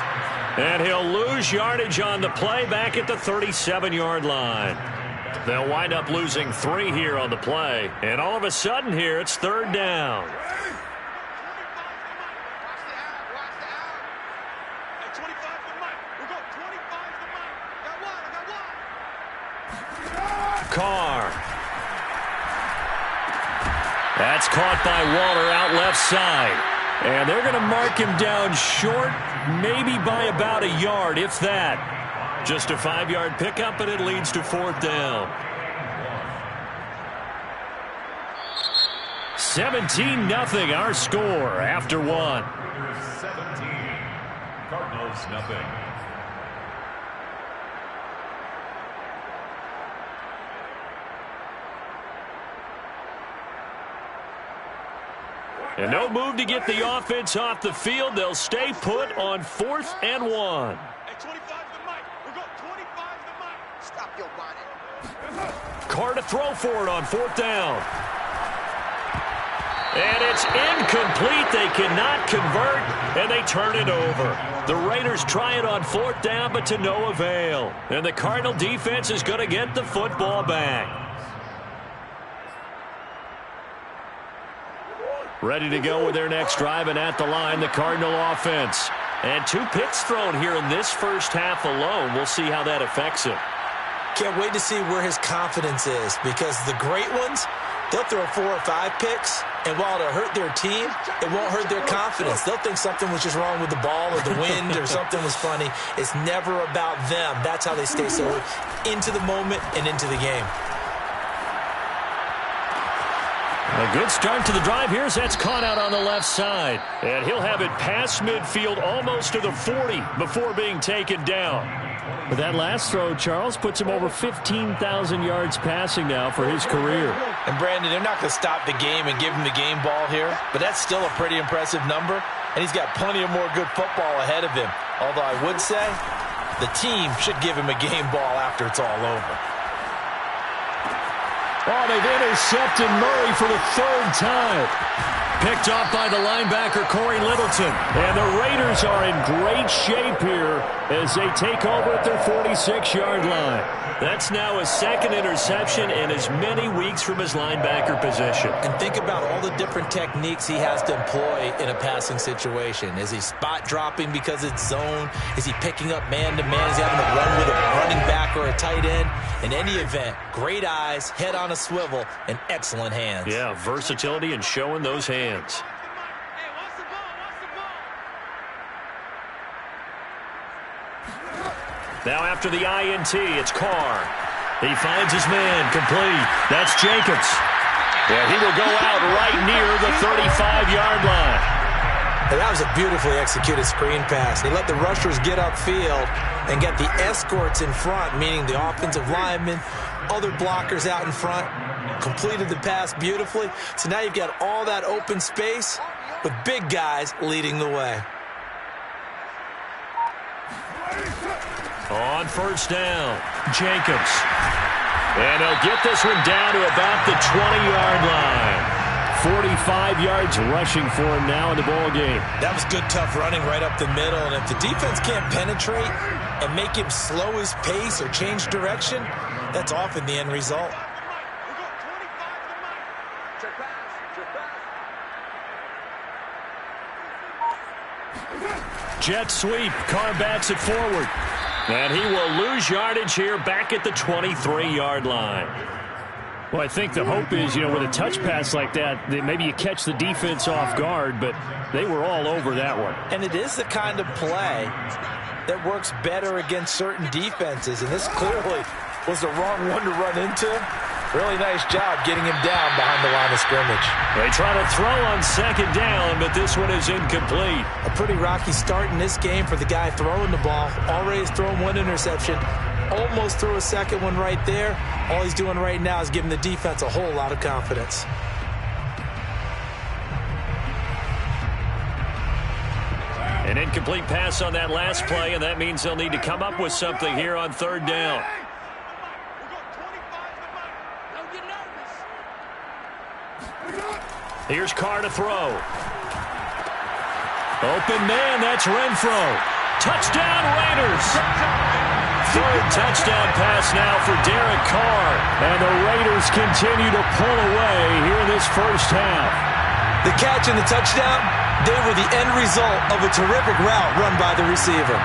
And he'll lose yardage on the play back at the 37-yard line. They'll wind up losing 3 here on the play. And all of a sudden here, it's 3rd down. Carr. That's caught by Waller out left side. And they're going to mark him down short, maybe by about a yard, if that. Just a 5-yard pickup, and it leads to 4th down. 17-0 our score after 1. 17. Cardinals nothing. And no move to get the offense off the field. They'll stay put on 4th and 1. Hey, 25 to Mike. We'll go 25 to Mike. Stop your whining. Carr to throw for it on 4th down. And it's incomplete. They cannot convert, and they turn it over. The Raiders try it on 4th down, but to no avail. And the Cardinal defense is going to get the football back. Ready to go with their next drive, and at the line, the Cardinal offense. And 2 picks thrown here in this first half alone. We'll see how that affects him. Can't wait to see where his confidence is, because the great ones, they'll throw 4 or 5 picks, and while it'll hurt their team, it won't hurt their confidence. They'll think something was just wrong with the ball or the wind or something was funny. It's never about them. That's how they stay so into the moment and into the game. A good start to the drive here as that's caught out on the left side. And he'll have it past midfield almost to the 40 before being taken down. But that last throw, Charles, puts him over 15,000 yards passing now for his career. And, Brandon, they're not going to stop the game and give him the game ball here, but that's still a pretty impressive number, and he's got plenty of more good football ahead of him. Although I would say the team should give him a game ball after it's all over. Oh, they've intercepted Murray for the 3rd time. Picked off by the linebacker, Corey Littleton. And the Raiders are in great shape here as they take over at their 46-yard line. That's now his 2nd interception in as many weeks from his linebacker position. And think about all the different techniques he has to employ in a passing situation. Is he spot dropping because it's zone? Is he picking up man-to-man? Is he having to run with a running back or a tight end? In any event, great eyes, head on a swivel, and excellent hands. Yeah, versatility and showing those hands. Now after the INT, it's Carr. He finds his man, complete. That's Jacobs. And he will go out right near the 35-yard line. And that was a beautifully executed screen pass. They let the rushers get upfield and get the escorts in front, meaning the offensive linemen, other blockers out in front, completed the pass beautifully. So now you've got all that open space with big guys leading the way. On 1st down, Jacobs. And he'll get this one down to about the 20-yard line. 45 yards rushing for him now in the ball game. That was good, tough running right up the middle. And if the defense can't penetrate and make him slow his pace or change direction, that's often the end result. Jet sweep. Carr bats it forward. And he will lose yardage here back at the 23-yard line. Well, I think the hope is, with a touch pass like that maybe you catch the defense off guard, but they were all over that one. And it is the kind of play that works better against certain defenses, and this clearly was the wrong one to run into. Really nice job getting him down behind the line of scrimmage. They try to throw on 2nd down, but this one is incomplete. A pretty rocky start in this game for the guy throwing the ball. Already has thrown 1 interception. Almost threw a 2nd one right there. All he's doing right now is giving the defense a whole lot of confidence. An incomplete pass on that last play, and that means they'll need to come up with something here on 3rd down. Here's Carr to throw. Open man, that's Renfro. Touchdown, Raiders. 3rd touchdown pass now for Derek Carr. And the Raiders continue to pull away here in this first half. The catch and the touchdown, they were the end result of a terrific route run by the receiver.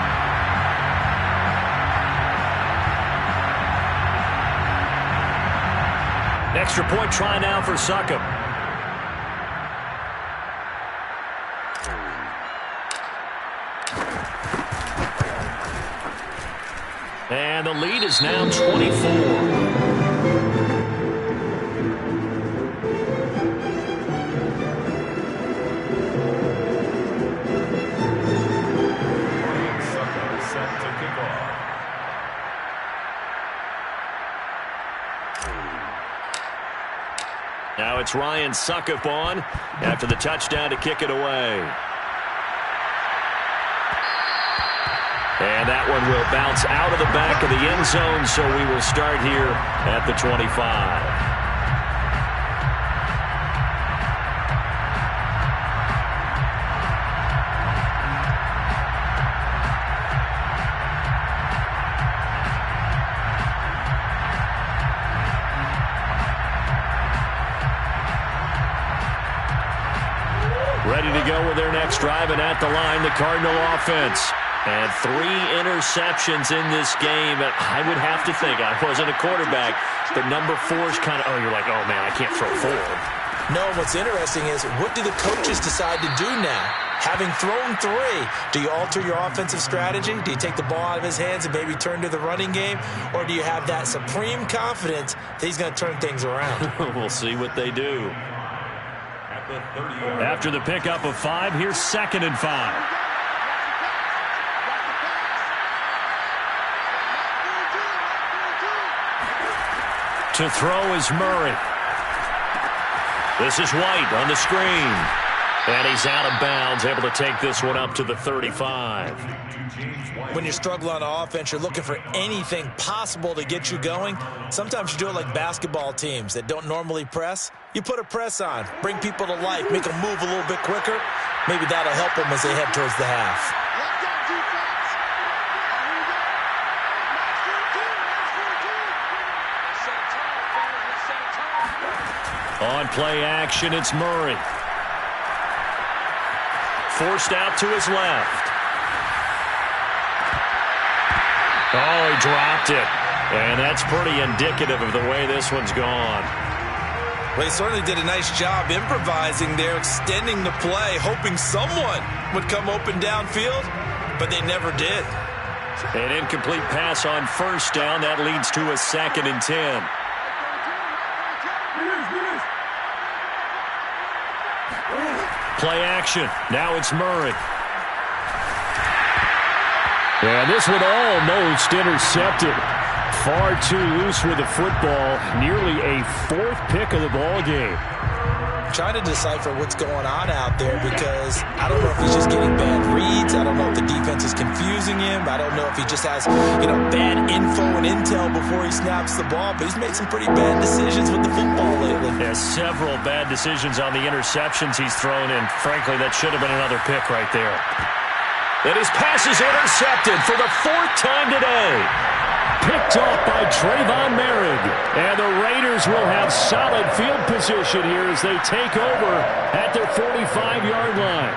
Extra point try now for Succop. And the lead is now 24. Now it's Ryan Succop on after the touchdown to kick it away. And that one will bounce out of the back of the end zone, so we will start here at the 25. Ready to go with their next drive, and at the line, the Cardinal offense. And 3 interceptions in this game. I would have to think, I wasn't a quarterback, but number 4 is kind of, you're like, oh, man, I can't throw 4. No, what's interesting is, what do the coaches decide to do now? Having thrown 3, do you alter your offensive strategy? Do you take the ball out of his hands and maybe turn to the running game? Or do you have that supreme confidence that he's going to turn things around? We'll see what they do. After the pickup of 5, here's 2nd and 5. To throw is Murray. This is White on the screen. And he's out of bounds, able to take this one up to the 35. When you struggle on offense, you're looking for anything possible to get you going. Sometimes you do it like basketball teams that don't normally press. You put a press on, bring people to life, make them move a little bit quicker. Maybe that'll help them as they head towards the half. On play action, it's Murray. Forced out to his left. Oh, he dropped it. And that's pretty indicative of the way this one's gone. Well, he certainly did a nice job improvising there, extending the play, hoping someone would come open downfield, but they never did. An incomplete pass on first down. That leads to a 2nd and 10. Play action. Now it's Murray. And this one almost intercepted. Far too loose with the football. Nearly a 4th pick of the ball game. Trying to decipher what's going on out there, because I don't know if he's just getting bad reads. I don't know if the defense is confusing him. I don't know if he just has, bad info and intel before he snaps the ball. But he's made some pretty bad decisions with the football lately. Yeah, several bad decisions on the interceptions he's thrown, and frankly, that should have been another pick right there. And his pass is intercepted for the 4th time today. Picked off by Trayvon Merrick. And the Raiders will have solid field position here as they take over at their 45-yard line.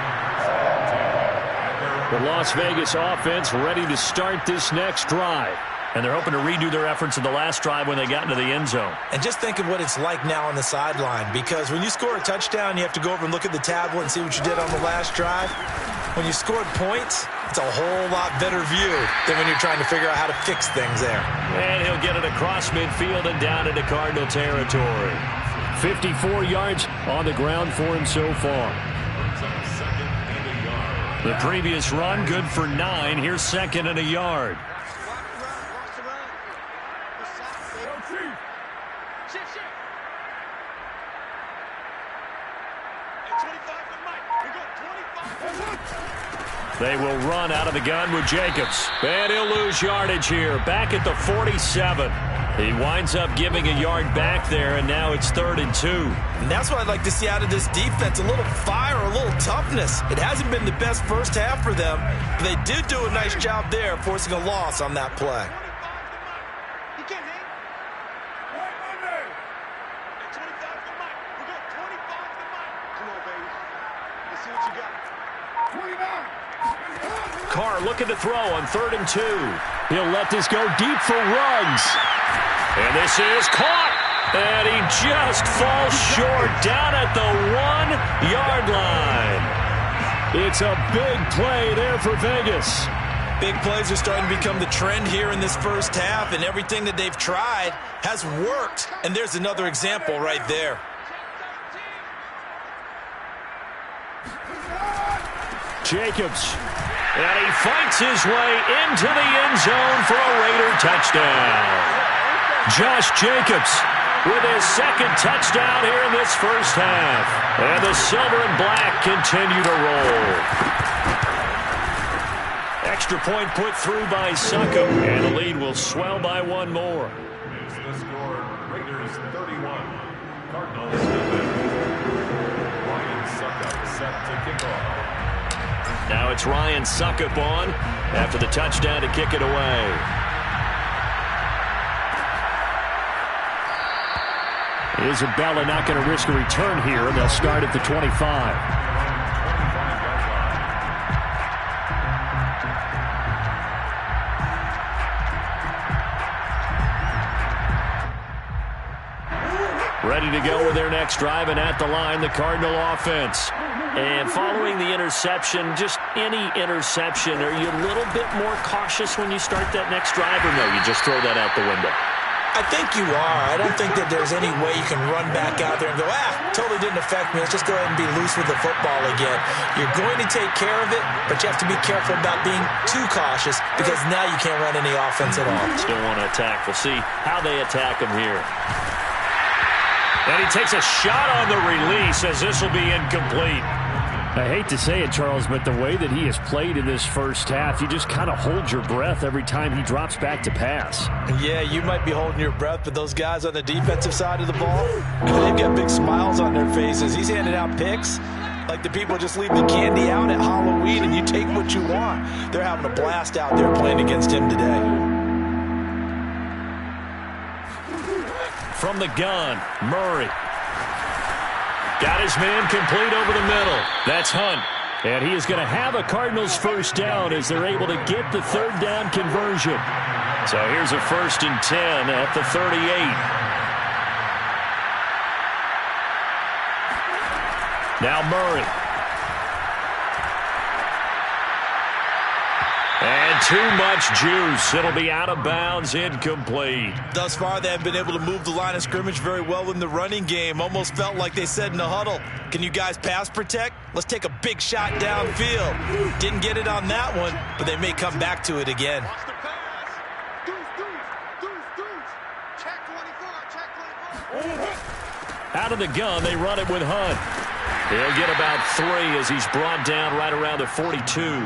The Las Vegas offense ready to start this next drive. And they're hoping to redo their efforts in the last drive when they got into the end zone. And just think of what it's like now on the sideline, because when you score a touchdown, you have to go over and look at the tablet and see what you did on the last drive. When you scored points, it's a whole lot better view than when you're trying to figure out how to fix things there. And he'll get it across midfield and down into Cardinal territory. 54 yards on the ground for him so far. The previous run, good for 9. Here's 2nd and a yard. They will run out of the gun with Jacobs. And he'll lose yardage here. Back at the 47. He winds up giving a yard back there, and now it's 3rd and 2. And that's what I'd like to see out of this defense. A little fire, a little toughness. It hasn't been the best first half for them, but they did do a nice job there, forcing a loss on that play. Carr looking to throw on 3rd and 2. He'll let this go deep for Ruggs. And this is caught. And he just falls short down at the 1-yard line. It's a big play there for Vegas. Big plays are starting to become the trend here in this first half, and everything that they've tried has worked. And there's another example right there. Jacobs. And he fights his way into the end zone for a Raider touchdown. Josh Jacobs with his 2nd touchdown here in this first half. And the silver and black continue to roll. Extra point put through by Succop. And the lead will swell by 1 more. Here's the score. Raiders 31. Cardinals 7. Ryan Succop set to kick off. Now it's Ryan Succop on after the touchdown to kick it away. Isabella not going to risk a return here, and they'll start at the 25. Ready to go with their next drive, and at the line, the Cardinal offense. And following the interception, just any interception, are you a little bit more cautious when you start that next drive, or no, you just throw that out the window? I think you are. I don't think that there's any way you can run back out there and go, totally didn't affect me. Let's just go ahead and be loose with the football again. You're going to take care of it, but you have to be careful about being too cautious because now you can't run any offense at all. Still want to attack. We'll see how they attack him here. And he takes a shot on the release as this will be incomplete. I hate to say it, Charles, but the way that he has played in this first half, you just kind of hold your breath every time he drops back to pass. Yeah, you might be holding your breath, but those guys on the defensive side of the ball, they've got big smiles on their faces. He's handing out picks like the people just leave the candy out at Halloween and you take what you want. They're having a blast out there playing against him today. From the gun, Murray. Got his man complete over the middle. That's Hunt. And he is going to have a Cardinals first down as they're able to get the third down conversion. So here's a 1st and 10 at the 38. Now Murray. And too much juice. It'll be out of bounds, incomplete. Thus far, they have been able to move the line of scrimmage very well in the running game. Almost felt like they said in the huddle, can you guys pass protect? Let's take a big shot downfield. Didn't get it on that one, but they may come back to it again. Out of the gun, they run it with Hunt. He'll get about 3 as he's brought down right around the 42.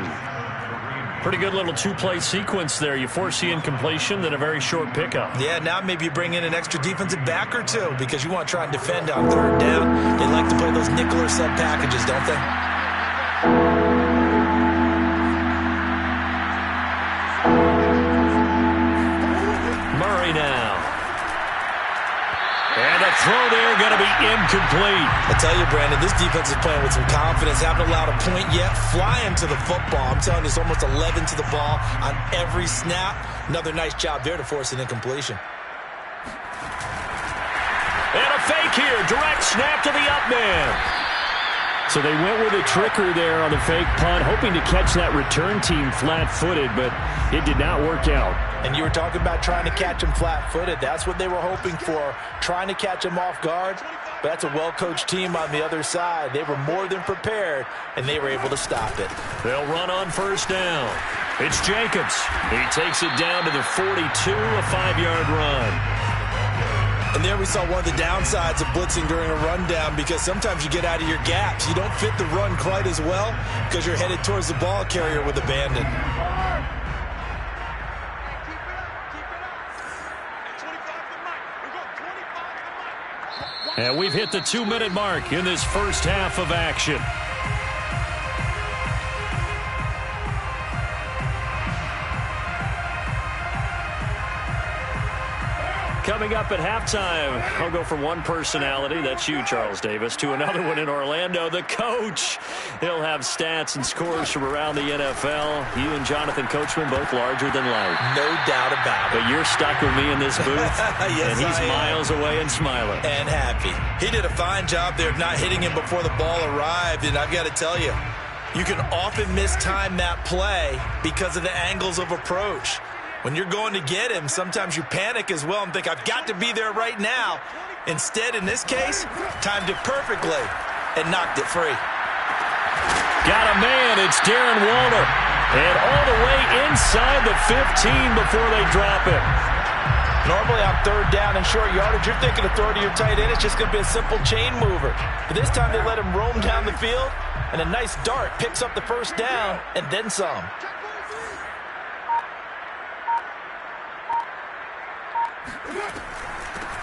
Pretty good little two-play sequence there. You force the incompletion, then a very short pickup. Yeah, now maybe you bring in an extra defensive back or two because you want to try and defend on third down. They like to play those nickel or sub packages, don't they? Murray now. And the throw there going to be incomplete. I tell you, Brandon, this defense is playing with some confidence. Haven't allowed a point yet. Flying to the football. I'm telling you, it's almost 11 to the ball on every snap. Another nice job there to force an incompletion. And a fake here. Direct snap to the up man. So they went with a trickery there on the fake punt, hoping to catch that return team flat-footed, but it did not work out. And you were talking about trying to catch him flat-footed. That's what they were hoping for, trying to catch him off guard. But that's a well-coached team on the other side. They were more than prepared, and they were able to stop it. They'll run on first down. It's Jacobs. He takes it down to the 42, a 5-yard run. And there we saw one of the downsides of blitzing during a rundown because sometimes you get out of your gaps. You don't fit the run quite as well because you're headed towards the ball carrier with abandon. And we've hit the 2-minute mark in this first half of action. Coming up at halftime, I'll go from one personality, that's you, Charles Davis, to another one in Orlando, the coach. He'll have stats and scores from around the NFL. You and Jonathan Coachman, both larger than life. No doubt about it. But you're stuck with me in this booth, yes, and he's miles away and smiling. And happy. He did a fine job there of not hitting him before the ball arrived, and I've got to tell you, you can often mistime that play because of the angles of approach. When you're going to get him, sometimes you panic as well and think, I've got to be there right now. Instead, in this case, timed it perfectly and knocked it free. Got a man. It's Darren Waller. And all the way inside the 15 before they drop it. Normally on third down and short yardage, you're thinking of throw to your tight end. It's just going to be a simple chain mover. But this time they let him roam down the field, and a nice dart picks up the first down and then some.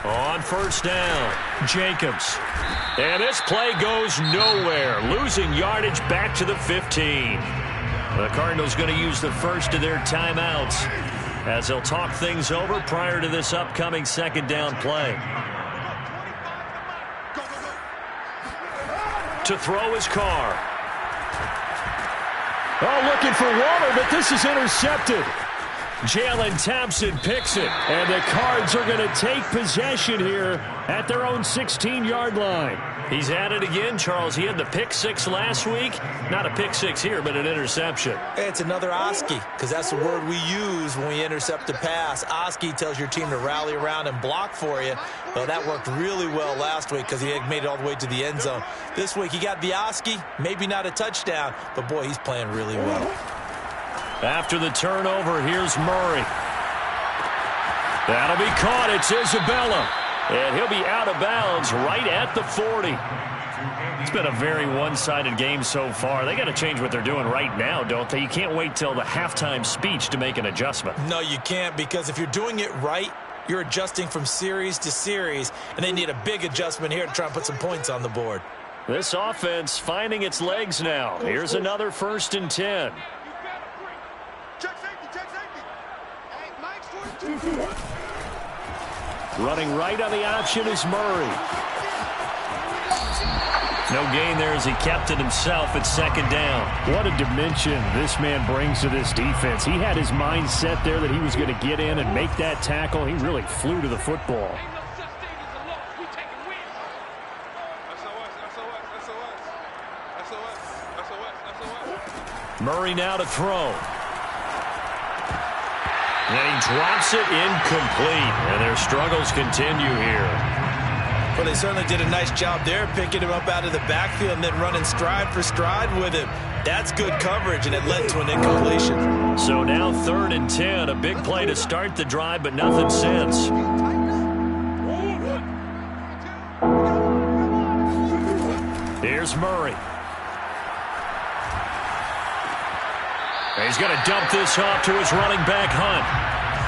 On first down, Jacobs. And this play goes nowhere. Losing yardage back to the 15. The Cardinals going to use the first of their timeouts as they'll talk things over prior to this upcoming second down play. To throw his Carr. Oh, looking for Waller, but this is intercepted. Jalen Thompson picks it, and the Cards are going to take possession here at their own 16-yard line. He's at it again, Charles. He had the pick six last week. Not a pick six here, but an interception. It's another Oski, because that's the word we use when we intercept a pass. Oski tells your team to rally around and block for you. Well, that worked really well last week because he had made it all the way to the end zone. This week he got the Oski, maybe not a touchdown, but boy, he's playing really well. After the turnover, here's Murray. That'll be caught. It's Isabella. And he'll be out of bounds right at the 40. It's been a very one-sided game so far. They got to change what they're doing right now, don't they? You can't wait till the halftime speech to make an adjustment. No, you can't, because if you're doing it right, you're adjusting from series to series, and they need a big adjustment here to try and put some points on the board. This offense finding its legs now. Here's another 1st and 10. Check safety. Hey, Mike's 42. Running right on the option is Murray. No gain there as he kept it himself at 2nd down. What a dimension this man brings to this defense. He had his mind set there that he was going to get in and make that tackle. He really flew to the football. Murray now to throw. And he drops it incomplete. And their struggles continue here. Well, they certainly did a nice job there, picking him up out of the backfield and then running stride for stride with him. That's good coverage, and it led to an incompletion. So now 3rd and 10. A big play to start the drive, but nothing since. Here's Murray. He's going to dump this off to his running back, Hunt.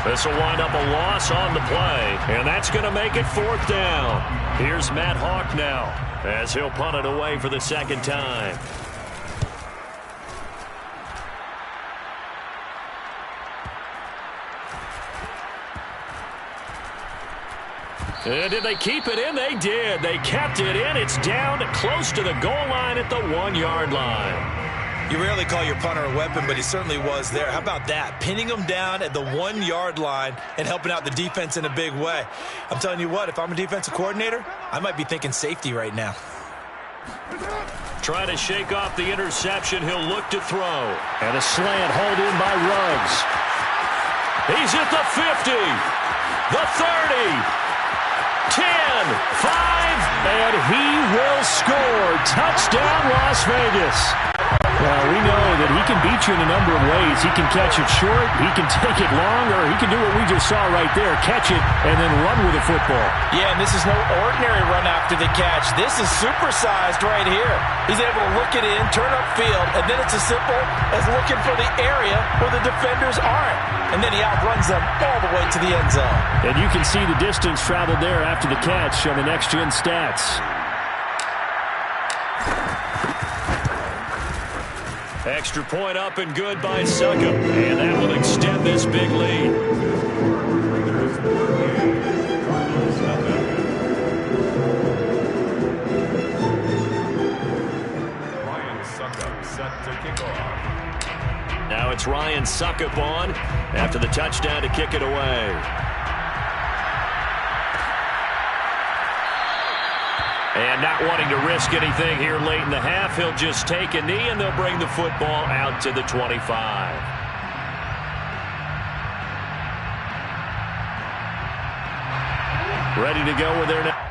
This will wind up a loss on the play, and that's going to make it 4th down. Here's Matt Hawk now as he'll punt it away for the 2nd time. And did they keep it in? They did. They kept it in. It's down close to the goal line at the 1-yard line. You rarely call your punter a weapon, but he certainly was there. How about that? Pinning him down at the 1-yard line and helping out the defense in a big way. I'm telling you what, if I'm a defensive coordinator, I might be thinking safety right now. Trying to shake off the interception. He'll look to throw. And a slant hauled in by Ruggs. He's at the 50, the 30, 10, 5, and he will score. Touchdown, Las Vegas. Well, we know that he can beat you in a number of ways. He can catch it short, he can take it long, or he can do what we just saw right there, catch it and then run with the football. Yeah, and this is no ordinary run after the catch. This is supersized right here. He's able to look it in, turn upfield, and then it's as simple as looking for the area where the defenders aren't. And then he outruns them all the way to the end zone. And you can see the distance traveled there after the catch on the next-gen stats. Extra point up and good by Succop. And that will extend this big lead. Ryan Succop set to kick off. Now it's Ryan Succop on after the touchdown to kick it away. And not wanting to risk anything here late in the half, he'll just take a knee and they'll bring the football out to the 25. Ready to go with their next.